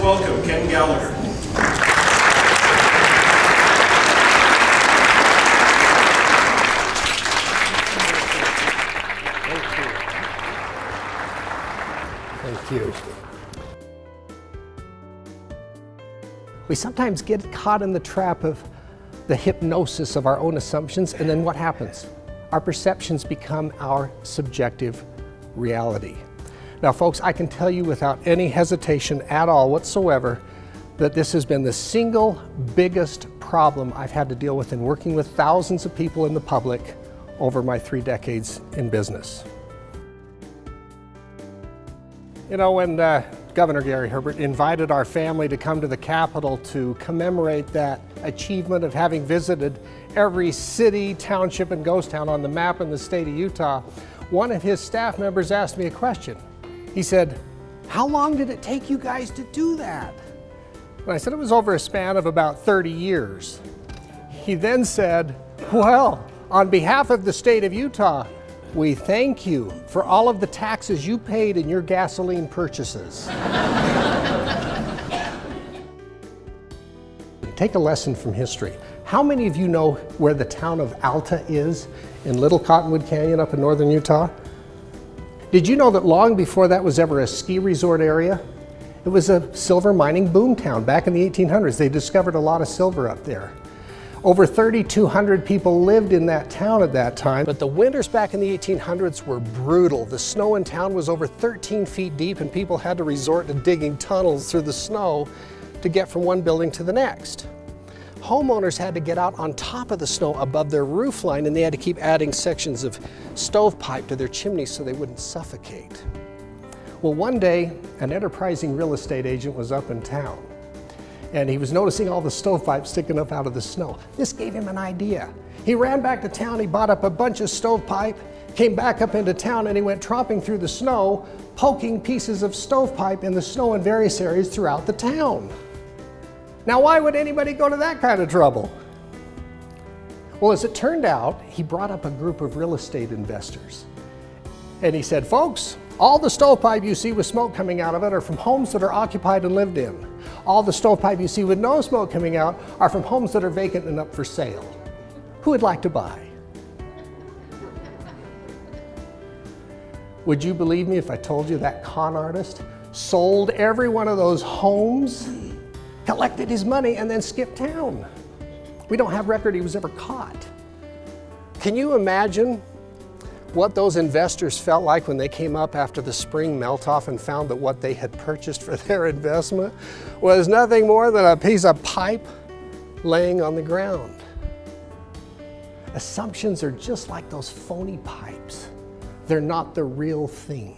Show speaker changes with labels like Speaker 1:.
Speaker 1: welcome Ken Gallagher.
Speaker 2: Thank you. We sometimes get caught in the trap of the hypnosis of our own assumptions, and then what happens? Our perceptions become our subjective reality. Now, folks, I can tell you without any hesitation at all whatsoever that this has been the single biggest problem I've had to deal with in working with thousands of people in the public over my 3 decades in business. You know, when Governor Gary Herbert invited our family to come to the Capitol to commemorate that achievement of having visited every city, township, and ghost town on the map in the state of Utah, one of his staff members asked me a question. He said, "How long did it take you guys to do that?" And I said, "It was over a span of about 30 years. He then said, "Well, on behalf of the state of Utah, we thank you for all of the taxes you paid in your gasoline purchases." Take a lesson from history. How many of you know where the town of Alta is in Little Cottonwood Canyon up in northern Utah? Did you know that long before that was ever a ski resort area, it was a silver mining boom town? Back in the 1800s, they discovered a lot of silver up there. Over 3,200 people lived in that town at that time, but the winters back in the 1800s were brutal. The snow in town was over 13 feet deep, and people had to resort to digging tunnels through the snow to get from one building to the next. Homeowners had to get out on top of the snow above their roof line, and they had to keep adding sections of stovepipe to their chimneys so they wouldn't suffocate. Well, one day, an enterprising real estate agent was up in town, and he was noticing all the stovepipes sticking up out of the snow. This gave him an idea. He ran back to town, he bought up a bunch of stovepipe, came back up into town, and he went tromping through the snow, poking pieces of stovepipe in the snow in various areas throughout the town. Now, why would anybody go to that kind of trouble? Well, as it turned out, he brought up a group of real estate investors. And he said, "Folks, all the stovepipe you see with smoke coming out of it are from homes that are occupied and lived in. All the stovepipe you see with no smoke coming out are from homes that are vacant and up for sale. Who would like to buy?" Would you believe me if I told you that con artist sold every one of those homes, collected his money, and then skipped town? We don't have record he was ever caught. Can you imagine what those investors felt like when they came up after the spring melt-off and found that what they had purchased for their investment was nothing more than a piece of pipe laying on the ground? Assumptions are just like those phony pipes. They're not the real thing.